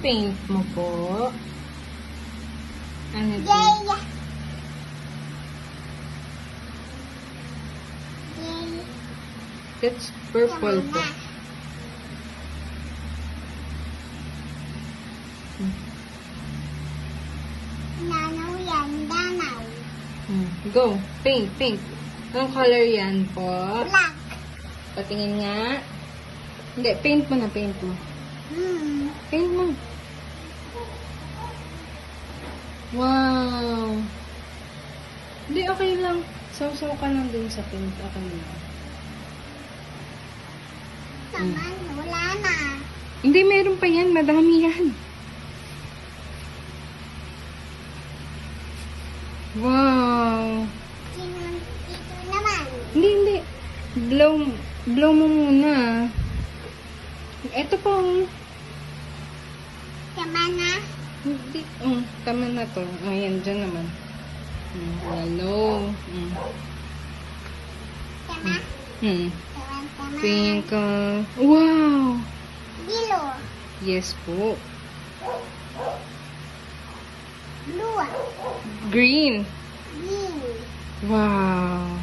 paint mo po? Ano to? Yay! That's purple po. Danaw yan, danaw. Go. Paint, paint. Anong color yan po? Black. Patingin nga. Hindi, paint mo na, paint mo. Paint mo. Wow. Hindi, okay lang. Saw-saw ka lang din sa paint. Okay lang. Naman, wala na. Hindi, meron pa yan. Madami yan. Wow. Ito naman. Hindi, hindi. Blow mo muna. Ito po. Tama na. Hindi. Tama na to. Ayan, dyan naman. Hello. Tama. Tama. Pink. Wow. Yellow. Yes po. Blue. Green. Green. Wow.